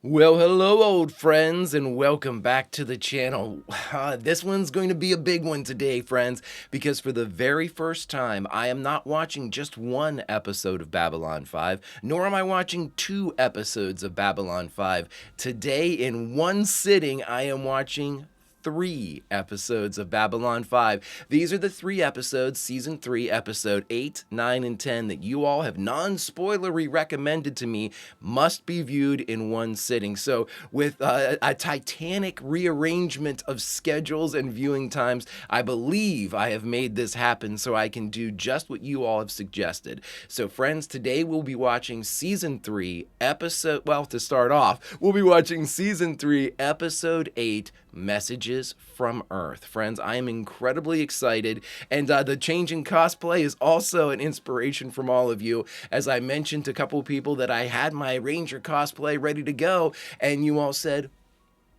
Well, hello, old friends, and welcome back to the channel. This one's going to be a big one today, friends, because for the very first time, I am not watching just one episode of Babylon 5, nor am I watching 2 episodes of Babylon 5. Today, in one sitting, I am watching 3 episodes of Babylon 5. These are the 3 episodes, Season 3, Episode 8, 9, and 10, that you all have non-spoilery recommended to me must be viewed in one sitting. So with a titanic rearrangement of schedules and viewing times, I believe I have made this happen so I can do just what you all have suggested. So friends, today we'll be watching Season 3, to start off, we'll be watching Season 3, Episode 8, Messages from Earth. Friends, I am incredibly excited, and the change in cosplay is also an inspiration from all of you, as I mentioned to a couple of people that I had my Ranger cosplay ready to go, and you all said,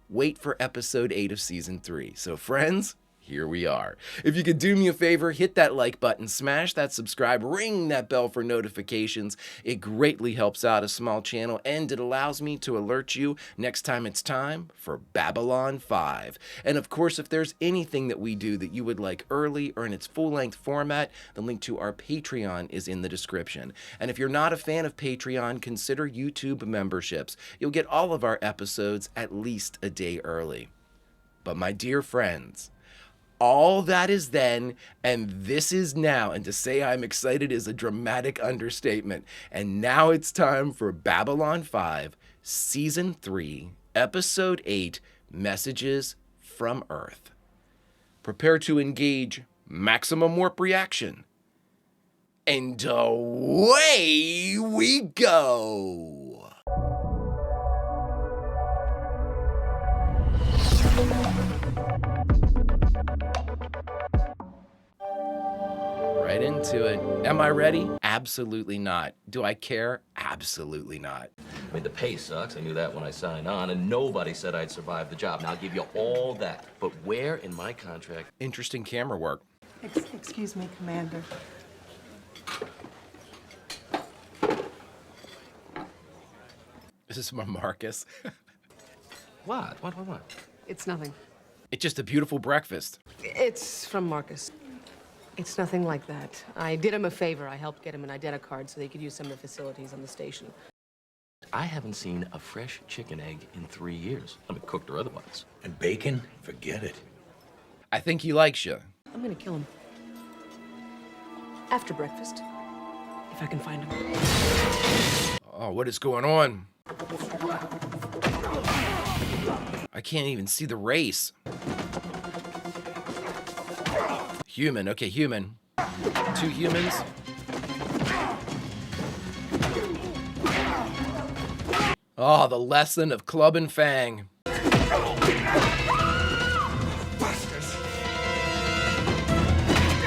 wait for episode 8 of season 3. So friends, here we are. If you could do me a favor, hit that like button, smash that subscribe, ring that bell for notifications. It greatly helps out a small channel, and it allows me to alert you next time it's time for Babylon 5. And of course, if there's anything that we do that you would like early or in its full-length format, the link to our Patreon is in the description. And if you're not a fan of Patreon, consider YouTube memberships. You'll get all of our episodes at least a day early. But my dear friends, all that is then, and this is now, and to say I'm excited is a dramatic understatement. And now it's time for Babylon 5, Season 3, Episode 8, Messages from Earth. Prepare to engage maximum warp reaction. And away we go! Right into it. Am I ready? Absolutely not. Do I care? Absolutely not. I mean, the pay sucks. I knew that when I signed on, and nobody said I'd survive the job. Now, I'll give you all that. But where in my contract? Interesting camera work. Excuse me, Commander. This is from Marcus. What? It's nothing. It's just a beautiful breakfast. It's from Marcus. It's nothing like that. I did him a favor. I helped get him an identicard so they could use some of the facilities on the station. I haven't seen a fresh chicken egg in 3 years. I mean, cooked or otherwise. And bacon? Forget it. I think he likes you. I'm gonna kill him. After breakfast. If I can find him. Oh, what is going on? I can't even see the race. Human, okay, human. 2 humans. Oh, the lesson of Club and Fang.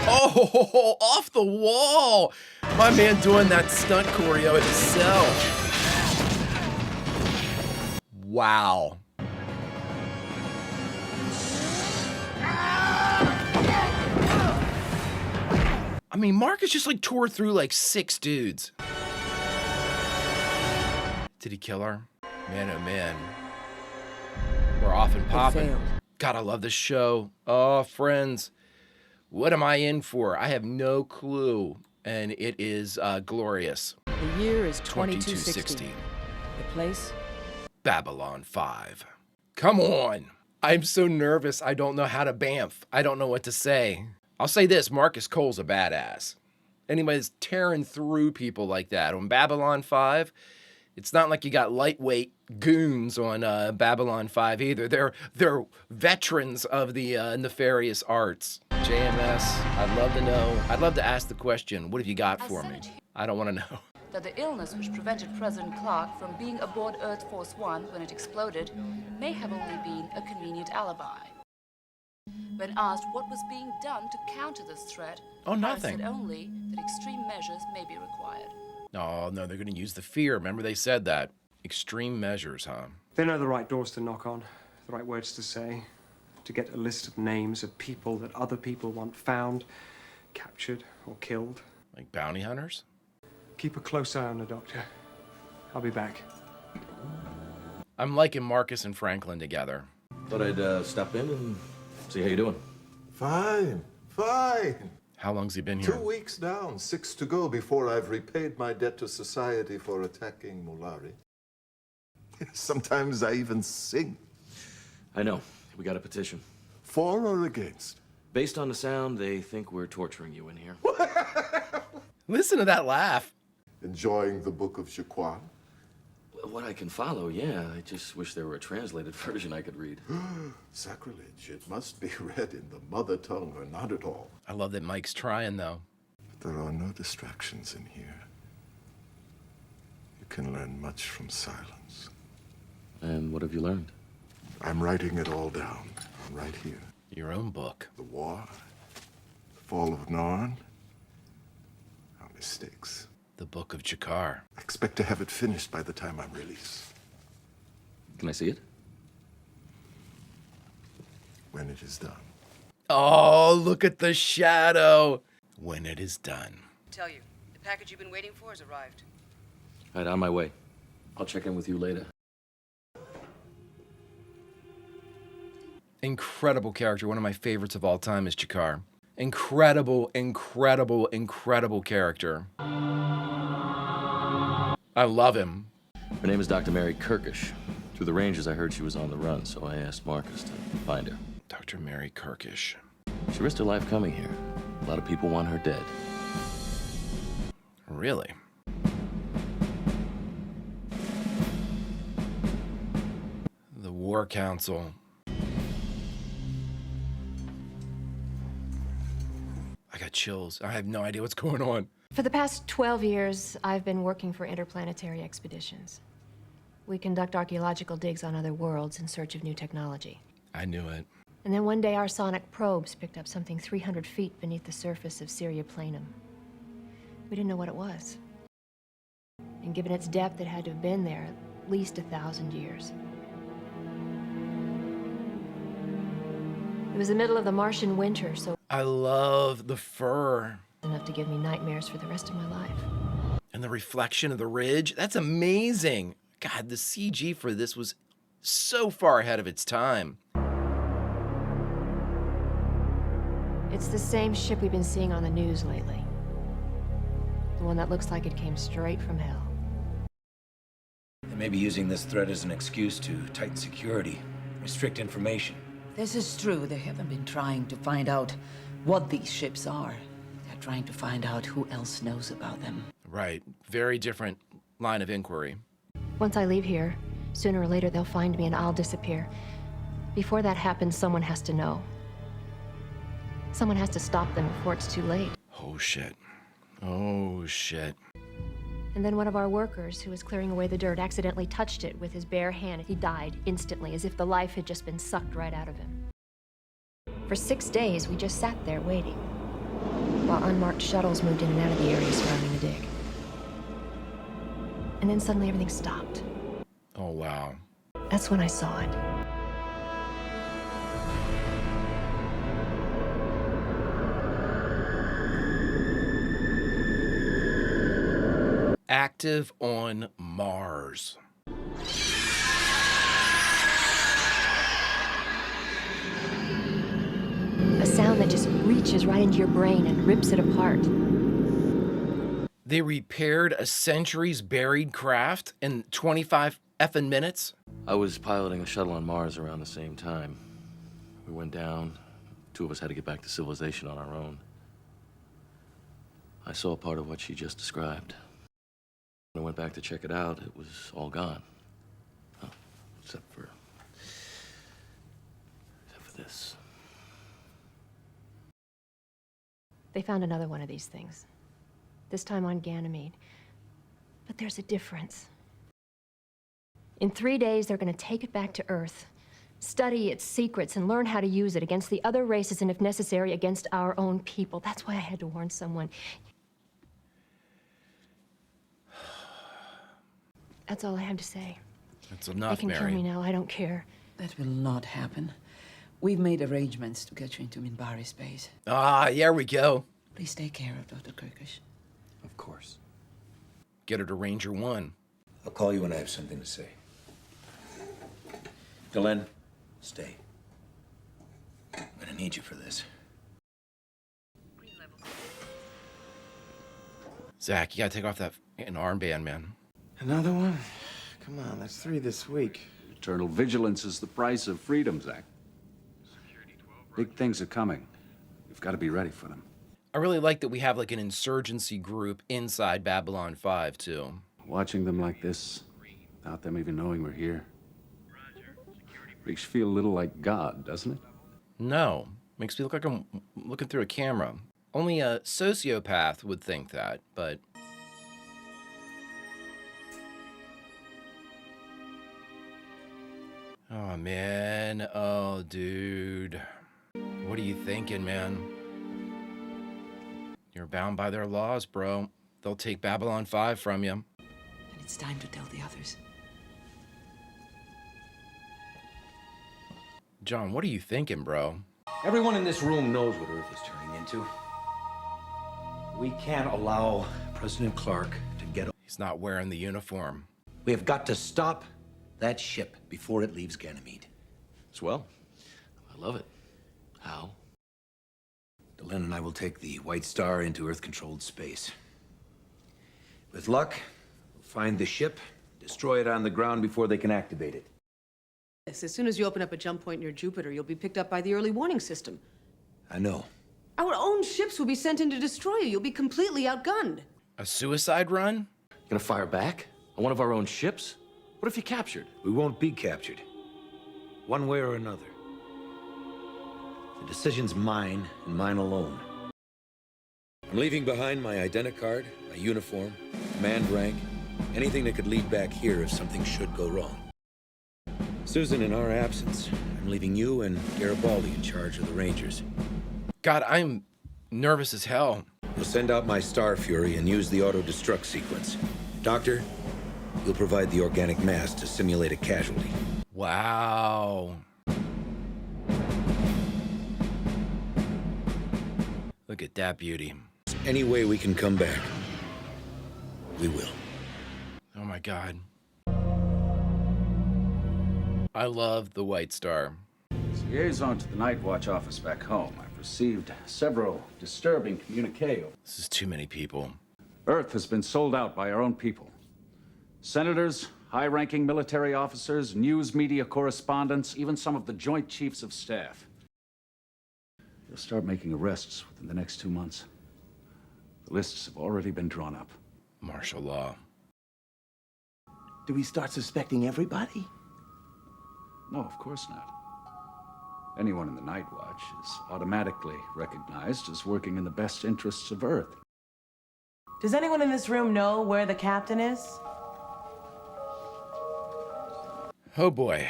Oh, off the wall. My man doing that stunt choreo himself. Wow. I mean, Marcus just like tore through like 6 dudes. Did he kill her? Man, oh man. We're off and popping. God, I love this show. Oh, friends. What am I in for? I have no clue. And it is glorious. The year is 2260. The place? Babylon 5. Come on. I'm so nervous. I don't know how to bamf. I don't know what to say. I'll say this, Marcus Cole's a badass. Anybody's tearing through people like that. On Babylon 5, it's not like you got lightweight goons on Babylon 5 either. They're veterans of the nefarious arts. JMS, I'd love to know. I'd love to ask the question, what have you got for me? I don't want to know. That the illness which prevented President Clark from being aboard Earth Force One when it exploded may have only been a convenient alibi. When asked what was being done to counter this threat, nothing. said only that extreme measures may be required. Oh, no, they're going to use the fear. Remember they said that. Extreme measures, huh? They know the right doors to knock on, the right words to say, to get a list of names of people that other people want found, captured, or killed. Like bounty hunters? Keep a close eye on the doctor. I'll be back. I'm liking Marcus and Franklin together. Thought I'd stop in and see how you're doing. Fine, fine. How long's he been here? 2 weeks down, 6 to go before I've repaid my debt to society for attacking Mulari. Sometimes I even sing. I know. We got a petition. For or against? Based on the sound, they think we're torturing you in here. Listen to that laugh. Enjoying the Book of Jaquan? What I can follow, yeah. I just wish there were a translated version I could read. Sacrilege. It must be read in the mother tongue or not at all. I love that Mike's trying, though. But there are no distractions in here. You can learn much from silence. And what have you learned? I'm writing it all down, right here. Your own book. The war, the fall of Narn, our mistakes. The Book of Jakar. I expect to have it finished by the time I'm released. Can I see it? When it is done. Oh, look at the shadow. When it is done. Tell you, the package you've been waiting for has arrived. All right, on my way. I'll check in with you later. Incredible character. One of my favorites of all time is Jakar. Incredible, incredible, incredible character. I love him. Her name is Dr. Mary Kirkish. Through the ranges, I heard she was on the run, so I asked Marcus to find her. Dr. Mary Kirkish. She risked her life coming here. A lot of people want her dead. Really? The War Council. I got chills. I have no idea what's going on. For the past 12 years, I've been working for interplanetary expeditions. We conduct archaeological digs on other worlds in search of new technology. I knew it. And then one day our sonic probes picked up something 300 feet beneath the surface of Syria Planum. We didn't know what it was. And given its depth, it had to have been there at least 1,000 years. It was the middle of the Martian winter, so I love the fur. enough to give me nightmares for the rest of my life. And the reflection of the ridge. That's amazing. God, the CG for this was so far ahead of its time. It's the same ship we've been seeing on the news lately. The one that looks like it came straight from hell. They may be using this threat as an excuse to tighten security, restrict information. This is true. They haven't been trying to find out what these ships are. They're trying to find out who else knows about them. Right. Very different line of inquiry. Once I leave here, sooner or later they'll find me and I'll disappear. Before that happens, someone has to know. Someone has to stop them before it's too late. Oh, shit. Oh, shit. And then one of our workers, who was clearing away the dirt, accidentally touched it with his bare hand. He died instantly, as if the life had just been sucked right out of him. For 6 days, we just sat there waiting, while unmarked shuttles moved in and out of the area surrounding the dig. And then suddenly everything stopped. Oh, wow. That's when I saw it. Active on Mars. A sound that just reaches right into your brain and rips it apart. They repaired a centuries buried craft in 25 effing minutes. I was piloting a shuttle on Mars around the same time. We went down. 2 of us had to get back to civilization on our own. I saw part of what she just described. When I went back to check it out, it was all gone. Oh, except for this. They found another one of these things. This time on Ganymede. But there's a difference. In 3 days, they're gonna take it back to Earth, study its secrets, and learn how to use it against the other races, and if necessary, against our own people. That's why I had to warn someone. That's all I have to say. That's They enough, can kill Mary. me now, I don't care. That will not happen. We've made arrangements to get you into Minbari space. Ah, here we go. Please take care of Dr. Kirkish. Of course. Get her to Ranger 1. I'll call you when I have something to say. Delenn, stay. I'm gonna need you for this. Zach, you gotta take off that fucking armband, man. Another one? Come on, that's 3 this week. Eternal vigilance is the price of freedom, Zach. Big things are coming. You've got to be ready for them. I really like that we have like an insurgency group inside Babylon 5 too. Watching them like this, without them even knowing we're here, makes you feel a little like God, doesn't it? No, makes me look like I'm looking through a camera. Only a sociopath would think that, but... Oh, man. Oh, dude. What are you thinking, man? You're bound by their laws, bro. They'll take Babylon 5 from you. And it's time to tell the others. John, what are you thinking, bro? Everyone in this room knows what Earth is turning into. We can't allow President Clark to get... He's not wearing the uniform. We have got to stop that ship before it leaves Ganymede. Swell. I love it. How? Delenn and I will take the White Star into Earth-controlled space. With luck, we'll find the ship, destroy it on the ground before they can activate it. Yes, as soon as you open up a jump point near Jupiter, you'll be picked up by the early warning system. I know. Our own ships will be sent in to destroy you. You'll be completely outgunned. A suicide run? Gonna fire back? On one of our own ships? What if you're captured? We won't be captured. One way or another. The decision's mine, and mine alone. I'm leaving behind my identicard, my uniform, command rank, anything that could lead back here if something should go wrong. Susan, in our absence, I'm leaving you and Garibaldi in charge of the Rangers. God, I'm nervous as hell. You'll send out my Star Fury and use the auto-destruct sequence. Doctor, you'll provide the organic mass to simulate a casualty. Wow. Look at that beauty. Any way we can come back, we will. Oh my God. I love the White Star. As liaison to the Night Watch office back home, I've received several disturbing communiques. This is too many people. Earth has been sold out by our own people. Senators, high-ranking military officers, news media correspondents, even some of the Joint Chiefs of Staff. They'll start making arrests within the next 2 months. The lists have already been drawn up. Martial law. Do we start suspecting everybody? No, of course not. Anyone in the Night Watch is automatically recognized as working in the best interests of Earth. Does anyone in this room know where the captain is? Oh boy.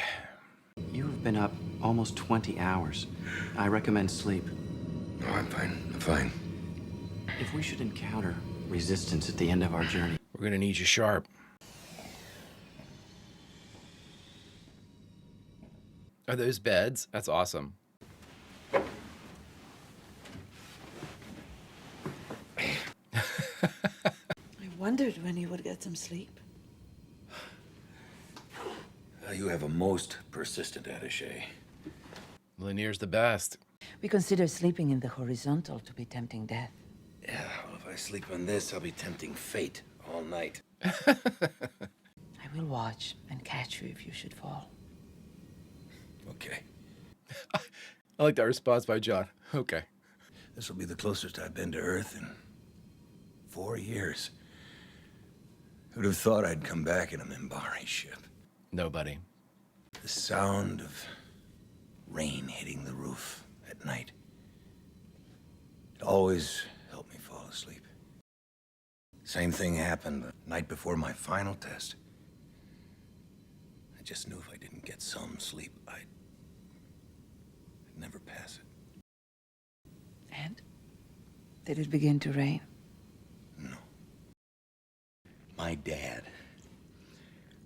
You've been up almost 20 hours. I recommend sleep. No, I'm fine. I'm fine. If we should encounter resistance at the end of our journey... We're gonna need you sharp. Are those beds? That's awesome. I wondered when you would get some sleep. You have a most persistent attaché. Lanier's the best. We consider sleeping in the horizontal to be tempting death. Yeah, well, if I sleep on this, I'll be tempting fate all night. I will watch and catch you if you should fall. Okay. I like that response by John. Okay. This will be the closest I've been to Earth in 4 years. Who'd have thought I'd come back in a Minbari ship? Nobody. The sound of rain hitting the roof at night. It always helped me fall asleep. Same thing happened the night before my final test. I just knew if I didn't get some sleep, I'd never pass it. And? Did it begin to rain? No. My dad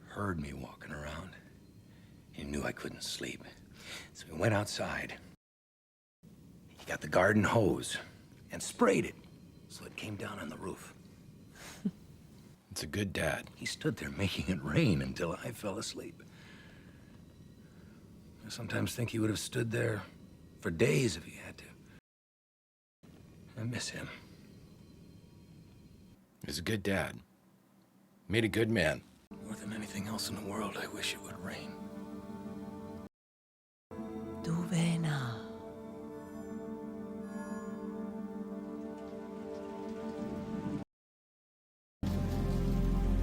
heard me walking around. He knew I couldn't sleep. So we went outside. He got the garden hose and sprayed it so it came down on the roof. It's a good dad. He stood there making it rain until I fell asleep. I sometimes think he would have stood there for days if he had to. I miss him. He's a good dad. Made a good man. More than anything else in the world, I wish it would rain. Dove now?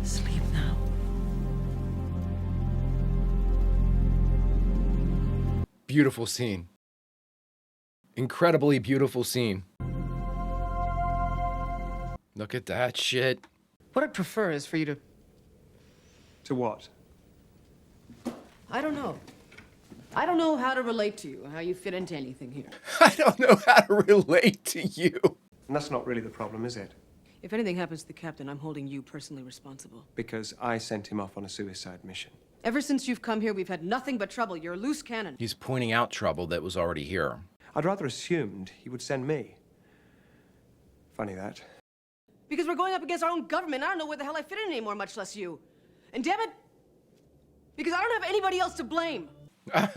Sleep now. Beautiful scene. Incredibly beautiful scene. Look at that shit. What I'd prefer is for you to... To what? I don't know. I don't know how to relate to you, how you fit into anything here. I don't know how to relate to you. And that's not really the problem, is it? If anything happens to the captain, I'm holding you personally responsible. Because I sent him off on a suicide mission. Ever since you've come here, we've had nothing but trouble. You're a loose cannon. He's pointing out trouble that was already here. I'd rather assumed he would send me. Funny that. Because we're going up against our own government. I don't know where the hell I fit in anymore, much less you. And damn it, because I don't have anybody else to blame. All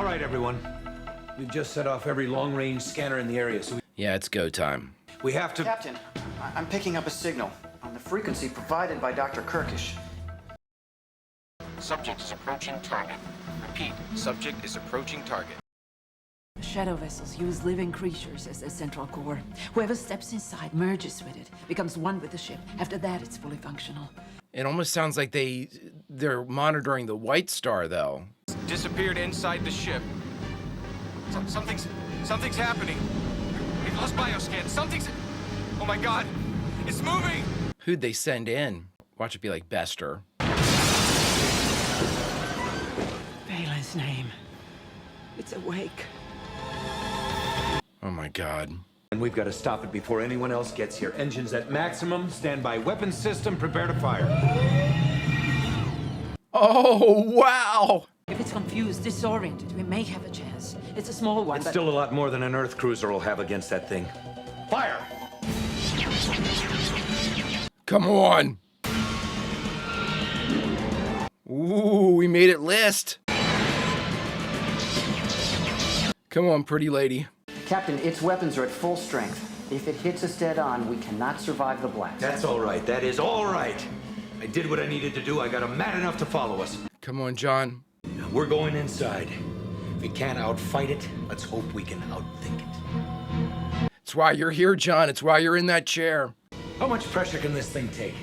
right, everyone. We've just set off every long-range scanner in the area, so Yeah, it's go time. we have to... Captain, I'm picking up a signal on the frequency provided by Dr. Kirkish. Subject is approaching target. Repeat, subject is approaching target. Shadow vessels use living creatures as their central core. Whoever steps inside merges with it, becomes one with the ship. After that, it's fully functional. It almost sounds like they're monitoring the White Star, though. Disappeared inside the ship. Something's happening. We've lost bioscan. Oh my god, it's moving! Who'd they send in? Watch it be like Bester. Valen's name. It's awake. Oh my god. And we've got to stop it before anyone else gets here. Engines at maximum, standby weapons system, prepare to fire. Oh, wow! If it's confused, disoriented, we may have a chance. It's a small one, It's but... still a lot more than an Earth cruiser will have against that thing. Fire! Come on! Ooh, we made it list! Come on, pretty lady. Captain, its weapons are at full strength. If it hits us dead on, we cannot survive the blast. That's all right. That is all right. I did what I needed to do. I got them mad enough to follow us. Come on, John. Now we're going inside. If we can't outfight it, let's hope we can outthink it. It's why you're here, John. It's why you're in that chair. How much pressure can this thing take?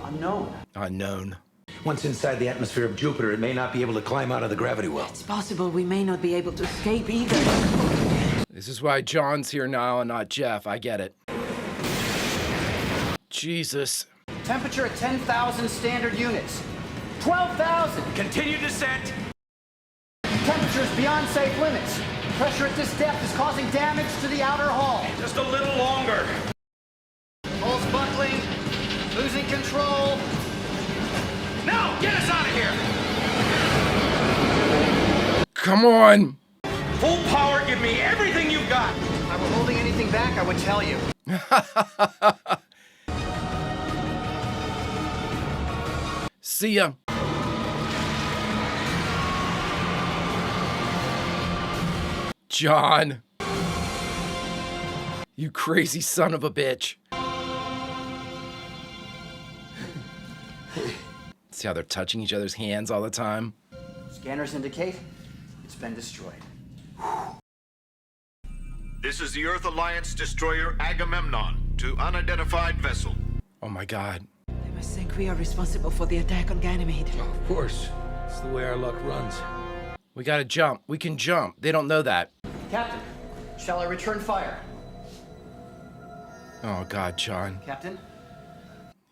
Unknown. Unknown. Once inside the atmosphere of Jupiter, it may not be able to climb out of the gravity well. It's possible we may not be able to escape either. This is why John's here now and not Jeff. I get it. Jesus. Temperature at 10,000 standard units. 12,000! Continue descent! Temperatures beyond safe limits. Pressure at this depth is causing damage to the outer hull. Just a little longer. Hull's buckling. Losing control. No! Get us out of here! Come on! Full power, give me everything you've got! If I were holding anything back, I would tell you. See ya. John. You crazy son of a bitch. See how they're touching each other's hands all the time? Scanners indicate it's been destroyed. This is the Earth Alliance destroyer Agamemnon to unidentified vessel. Oh my god. They must think we are responsible for the attack on Ganymede. Of course. It's the way our luck runs. We gotta jump. We can jump. They don't know that. Captain, shall I return fire? Oh god, John. Captain?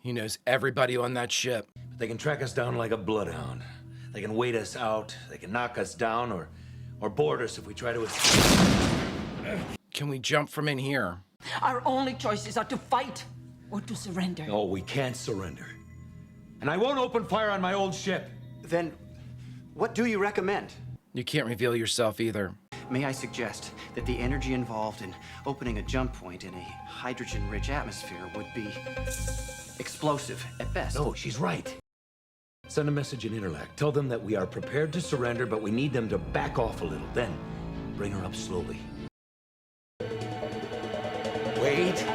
He knows everybody on that ship. They can track us down like a bloodhound. They can wait us out. They can knock us down or board us if we try to escape. Can we jump from in here? Our only choices are to fight or to surrender. No, we can't surrender. And I won't open fire on my old ship. Then, what do you recommend? You can't reveal yourself either. May I suggest that the energy involved in opening a jump point in a hydrogen-rich atmosphere would be explosive at best? No, she's right. Send a message in Interlac. Tell them that we are prepared to surrender, but we need them to back off a little. Then, bring her up slowly. Wait.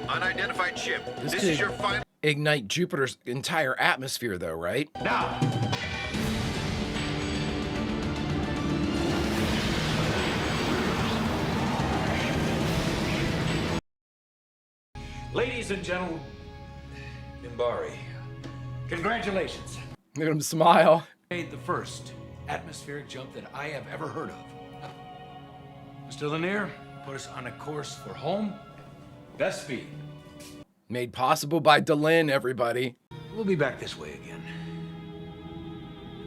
Unidentified ship. This could is your final... ignite Jupiter's entire atmosphere, though, right? Now! Ladies and gentlemen, Mimbari, congratulations. Look at him smile. Made the first atmospheric jump that I have ever heard of. Mr. Lanier, put us on a course for home. Best speed. Made possible by Delin, everybody. We'll be back this way again.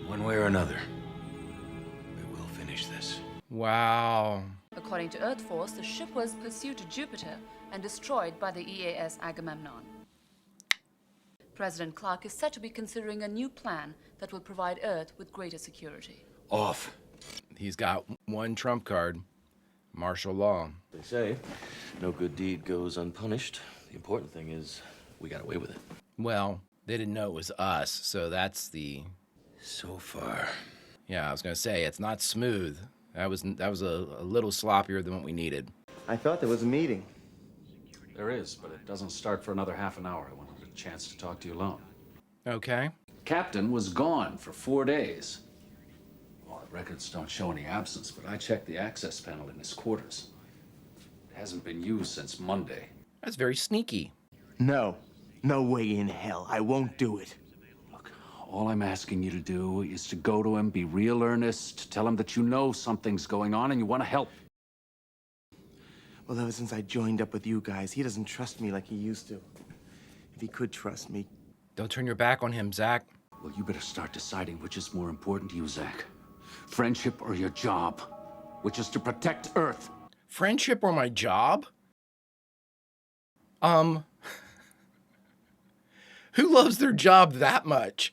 One way or another, we will finish this. Wow. According to Earth Force, the ship was pursued to Jupiter and destroyed by the EAS Agamemnon. President Clark is said to be considering a new plan that will provide Earth with greater security. Off. He's got one trump card. Martial law. They say no good deed goes unpunished. The important thing is we got away with it. Well, they didn't know it was us, so that's the... So far. Yeah, I was gonna say, it's not smooth. That was a little sloppier than what we needed. I thought there was a meeting. There is, but it doesn't start for another half an hour. I wanted a chance to talk to you alone. Okay. Captain was gone for 4 days. Well, the records don't show any absence, but I checked the access panel in his quarters. It hasn't been used since Monday. That's very sneaky. No. No way in hell. I won't do it. Look, all I'm asking you to do is to go to him, be real earnest, tell him that you know something's going on and you want to help. Well, ever since I joined up with you guys, he doesn't trust me like he used to. If he could trust me. Don't turn your back on him, Zach. Well, you better start deciding which is more important to you, Zach. Friendship or your job, which is to protect Earth. Friendship or my job? Who loves their job that much?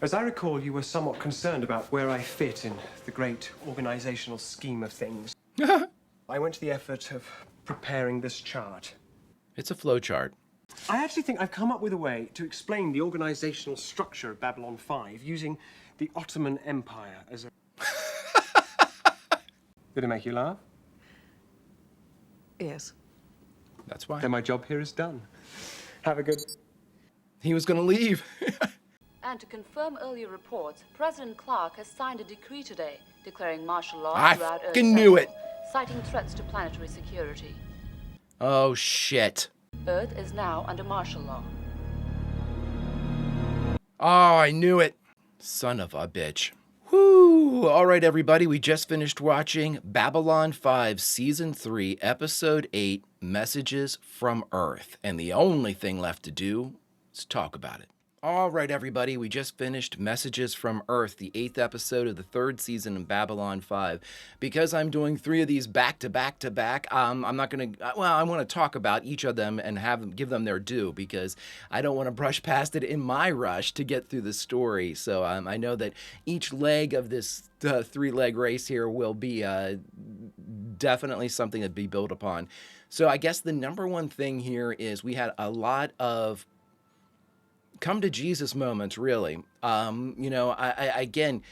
As I recall, you were somewhat concerned about where I fit in the great organizational scheme of things. I went to the effort of preparing this chart. It's a flow chart. I actually think I've come up with a way to explain the organizational structure of Babylon 5 using the Ottoman Empire as a... Did it make you laugh? Yes. That's why. Then my job here is done. Have a good... He was gonna leave. And to confirm earlier reports, President Clark has signed a decree today declaring martial law I throughout Earth fucking knew it. citing threats to planetary security. Oh, shit. Earth is now under martial law. Oh, I knew it. Son of a bitch. Whoo! All right, everybody, we just finished watching Babylon 5 Season 3, Episode 8, Messages from Earth. And the only thing left to do is talk about it. All right, everybody, we just finished Messages from Earth, the 8th episode of the 3rd season of Babylon 5. Because I'm doing 3 of these back to back to back, I'm not going to, well, I want to talk about each of them and give them their due because I don't want to brush past it in my rush to get through the story. So I know that each leg of this 3-leg race here will be definitely something to be built upon. So I guess the number one thing here is we had a lot of come to Jesus moments, really. You know, again,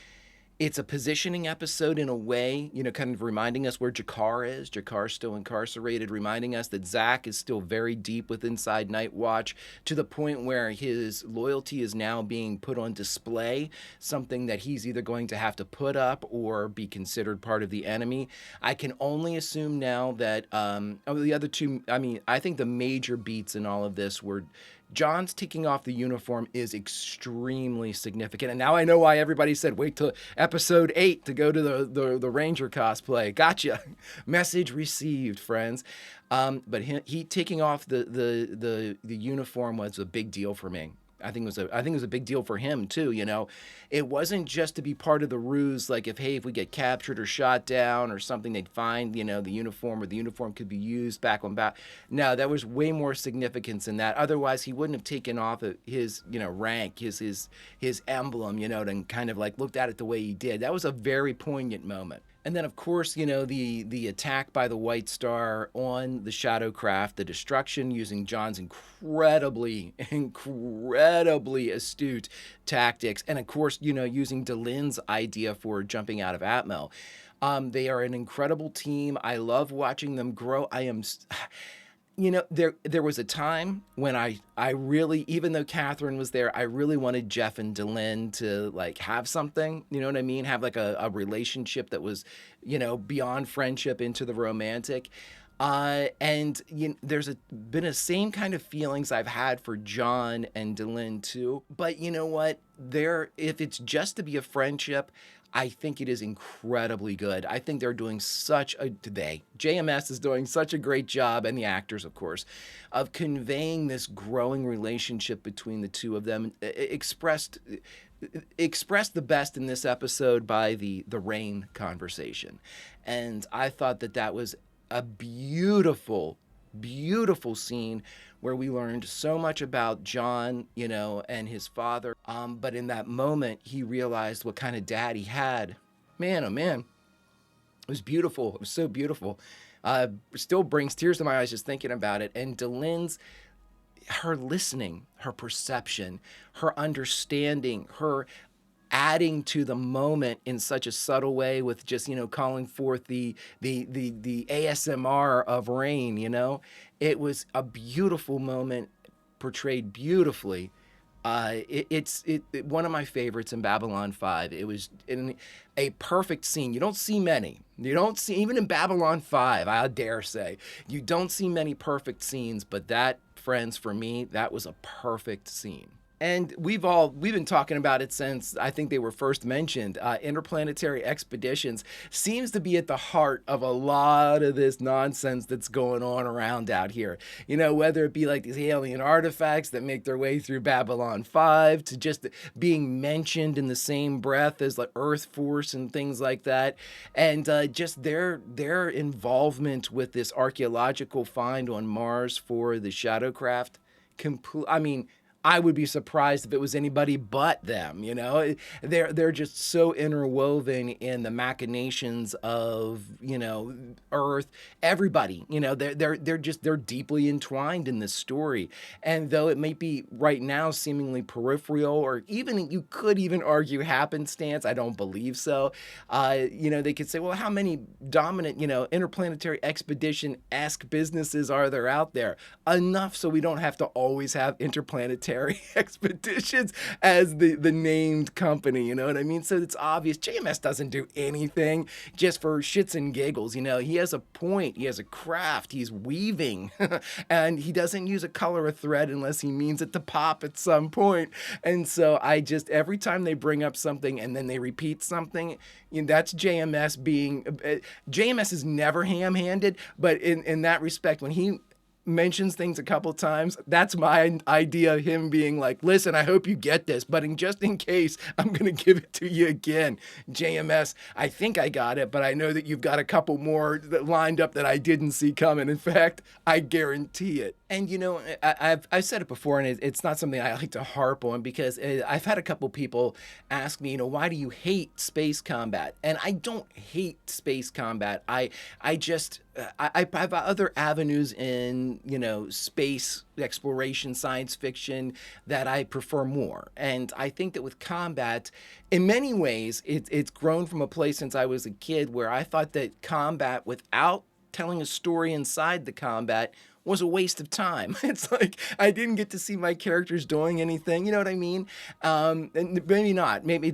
it's a positioning episode in a way, you know, kind of reminding us where Jakar is. Jakar's still incarcerated, reminding us that Zach is still very deep with inside Night Watch to the point where his loyalty is now being put on display, something that he's either going to have to put up or be considered part of the enemy. I can only assume now that the other two, I mean, I think the major beats in all of this were John's taking off the uniform is extremely significant. And now I know why everybody said, wait till episode 8 to go to the Ranger cosplay. Gotcha. Message received, friends. But he taking off the uniform was a big deal for me. I think it was a big deal for him too, you know. It wasn't just to be part of the ruse, like if we get captured or shot down or something, they'd find, you know, the uniform, or the uniform could be used back on back. No, there was way more significance in that. Otherwise, he wouldn't have taken off his, you know, rank, his emblem, you know, and kind of like looked at it the way he did. That was a very poignant moment. And then, of course, you know, the attack by the White Star on the Shadowcraft, the destruction using John's incredibly astute tactics, and of course, you know, using Delen's idea for jumping out of Atmo. They are an incredible team. I love watching them grow. You know, there was a time when I really, even though Catherine was there, I really wanted Jeff and Delen to like have something, you know what I mean? Have like a relationship that was, you know, beyond friendship into the romantic. And you know, been a same kind of feelings I've had for John and Delen too. But you know what? If it's just to be a friendship, I think it is incredibly good. I think they're doing JMS is doing such a great job, and the actors, of course, of conveying this growing relationship between the two of them, expressed the best in this episode by the rain conversation. And I thought that was a beautiful scene where we learned so much about John, you know, and his father. But in that moment, he realized what kind of dad he had. Man, oh man, it was beautiful. It was so beautiful. Still brings tears to my eyes just thinking about it. And Delen's, her listening, her perception, her understanding, her adding to the moment in such a subtle way with just, you know, calling forth the ASMR of rain, you know. It was a beautiful moment, portrayed beautifully. It's one of my favorites in Babylon 5. It was in a perfect scene. You don't see many. You don't see, even in Babylon 5, I dare say, you don't see many perfect scenes, but that, friends, for me, that was a perfect scene. And we've been talking about it since I think they were first mentioned. Interplanetary expeditions seems to be at the heart of a lot of this nonsense that's going on around out here. You know, whether it be like these alien artifacts that make their way through Babylon 5 to just being mentioned in the same breath as like Earth Force and things like that. And just their involvement with this archaeological find on Mars for the Shadowcraft. I mean, I would be surprised if it was anybody but them, you know? They're just so interwoven in the machinations of, you know, Earth, everybody, you know, they're deeply entwined in this story. And though it may be right now seemingly peripheral, or even, you could even argue happenstance, I don't believe so. You know, they could say, well, how many dominant, you know, interplanetary expedition-esque businesses are there out there? Enough so we don't have to always have interplanetary expeditions as the named company, you know what I mean? So it's obvious JMS doesn't do anything just for shits and giggles, you know. He has a point, he has a craft, he's weaving, and he doesn't use a color or thread unless he means it to pop at some point. And so every time they bring up something and then they repeat something, you know, that's JMS being, JMS is never ham-handed, but in that respect, when he mentions things a couple times, that's my idea of him being like, listen, I hope you get this, but just in case, I'm going to give it to you again. JMS, I think I got it, but I know that you've got a couple more that lined up that I didn't see coming. In fact, I guarantee it. And, you know, I've said it before, and it's not something I like to harp on, because I've had a couple people ask me, you know, why do you hate space combat? And I don't hate space combat. I have other avenues in, you know, space exploration, science fiction that I prefer more. And I think that with combat, in many ways, it's grown from a place since I was a kid where I thought that combat without telling a story inside the combat was a waste of time. It's like I didn't get to see my characters doing anything. You know what I mean? And maybe not. Maybe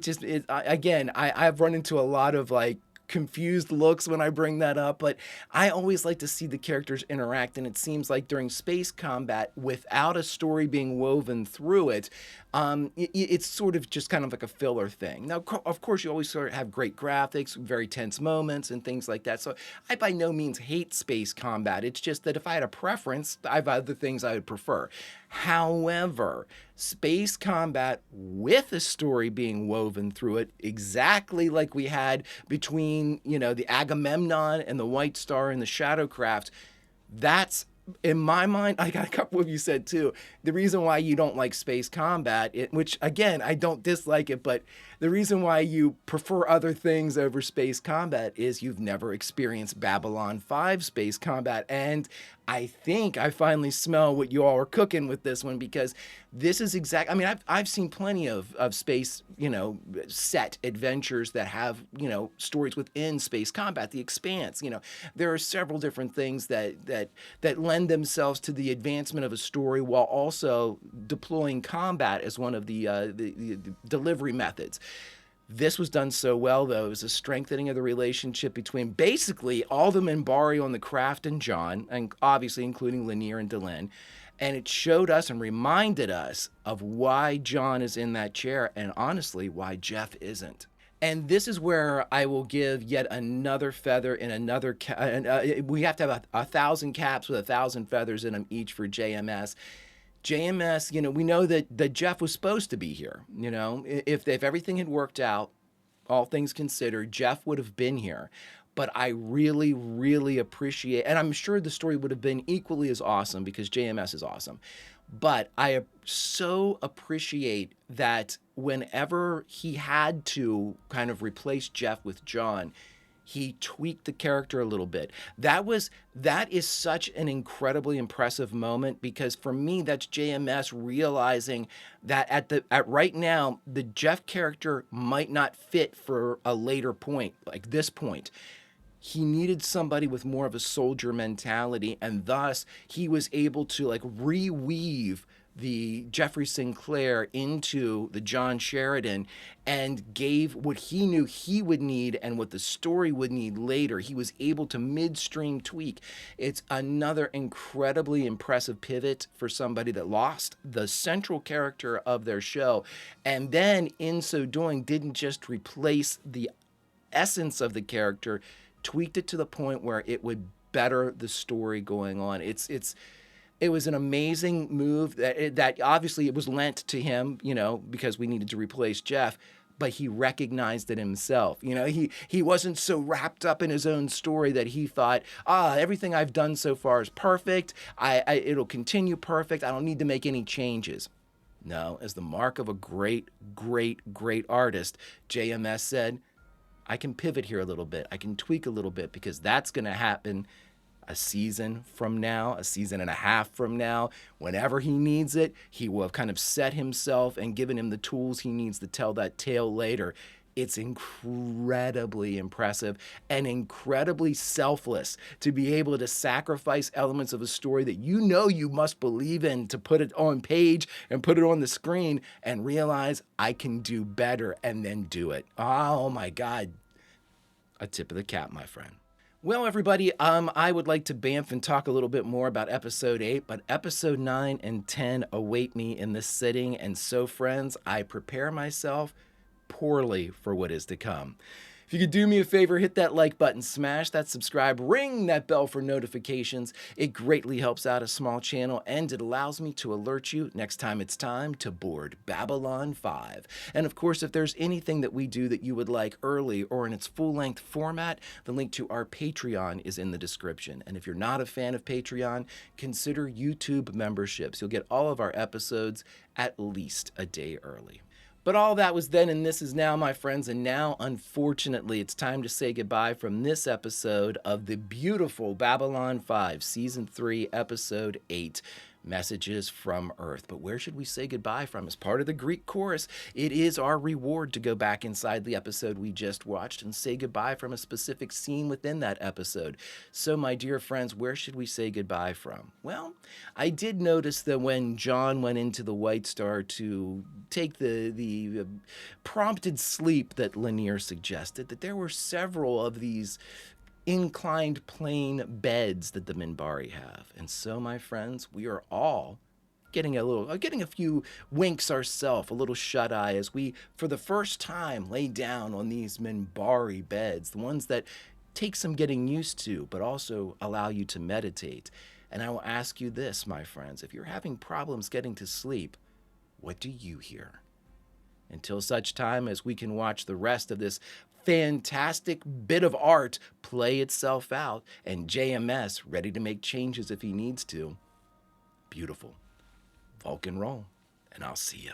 again, I've run into a lot of like confused looks when I bring that up, but I always like to see the characters interact, and it seems like during space combat, without a story being woven through it, it's sort of just kind of like a filler thing. Now, of course, you always sort of have great graphics, very tense moments, and things like that, so I by no means hate space combat. It's just that if I had a preference, I have other things I would prefer. However, space combat with a story being woven through it, exactly like we had between, you know, the Agamemnon and the White Star and the Shadowcraft, that's in my mind, I got a couple of you said too, the reason why you don't like space combat, which again, I don't dislike it, but the reason why you prefer other things over space combat is you've never experienced Babylon 5 space combat. And I think I finally smell what you all are cooking with this one, because this is exact. I mean, I've seen plenty of space, set adventures that have, stories within space combat, the Expanse. There are several different things that lend themselves to the advancement of a story while also deploying combat as one of the delivery methods. This was done so well, though. It was a strengthening of the relationship between basically all the Minbari on the craft and John, and obviously including Lanier and Delenn. And it showed us and reminded us of why John is in that chair, and honestly, why Jeff isn't. And this is where I will give yet another feather in another we have to have 1,000 caps with 1,000 feathers in them each for JMS. JMS, we know that Jeff was supposed to be here. If everything had worked out, all things considered, Jeff would have been here. But I really, really appreciate, and I'm sure the story would have been equally as awesome because JMS is awesome. But I so appreciate that whenever he had to kind of replace Jeff with John, he tweaked the character a little bit. That is such an incredibly impressive moment, because for me, that's JMS realizing that at right now, the Jeff character might not fit for a later point, like this point. He needed somebody with more of a soldier mentality, and thus he was able to reweave the Jeffrey Sinclair into the John Sheridan and gave what he knew he would need and what the story would need later. He was able to midstream tweak. It's another incredibly impressive pivot for somebody that lost the central character of their show, and then in so doing didn't just replace the essence of the character, tweaked it to the point where it would better the story going on. It was an amazing move that obviously it was lent to him, because we needed to replace Jeff, but he recognized it himself. He wasn't so wrapped up in his own story that he thought, everything I've done so far is perfect. It'll continue perfect. I don't need to make any changes. No, as the mark of a great, great, great artist, JMS said, I can pivot here a little bit. I can tweak a little bit, because that's going to happen a season from now, a season and a half from now. Whenever he needs it, he will have kind of set himself and given him the tools he needs to tell that tale later. It's incredibly impressive and incredibly selfless to be able to sacrifice elements of a story that you must believe in to put it on page and put it on the screen and realize I can do better and then do it. Oh my God. A tip of the cap, my friend. Well, everybody, I would like to bamf and talk a little bit more about episode 8, but episode 9 and 10 await me in this sitting, and so, friends, I prepare myself poorly for what is to come. If you could do me a favor, hit that like button, smash that subscribe, ring that bell for notifications. It greatly helps out a small channel, and it allows me to alert you next time it's time to board Babylon 5. And of course, if there's anything that we do that you would like early or in its full-length format, the link to our Patreon is in the description. And if you're not a fan of Patreon, consider YouTube memberships. You'll get all of our episodes at least a day early. But all that was then, and this is now, my friends, and now, unfortunately, it's time to say goodbye from this episode of the beautiful Babylon 5, Season 3, Episode 8, Messages from Earth. But where should we say goodbye from? As part of the Greek chorus, it is our reward to go back inside the episode we just watched and say goodbye from a specific scene within that episode. So, my dear friends, where should we say goodbye from? Well, I did notice that when John went into the White Star to take the prompted sleep that Lanier suggested, that there were several of these inclined plane beds that the Minbari have. And so, my friends, we are all getting a few winks ourselves, a little shut-eye, as we, for the first time, lay down on these Minbari beds, the ones that take some getting used to, but also allow you to meditate. And I will ask you this, my friends, if you're having problems getting to sleep, what do you hear? Until such time as we can watch the rest of this fantastic bit of art play itself out, and JMS ready to make changes if he needs to. Beautiful. Vulcan roll, and I'll see you.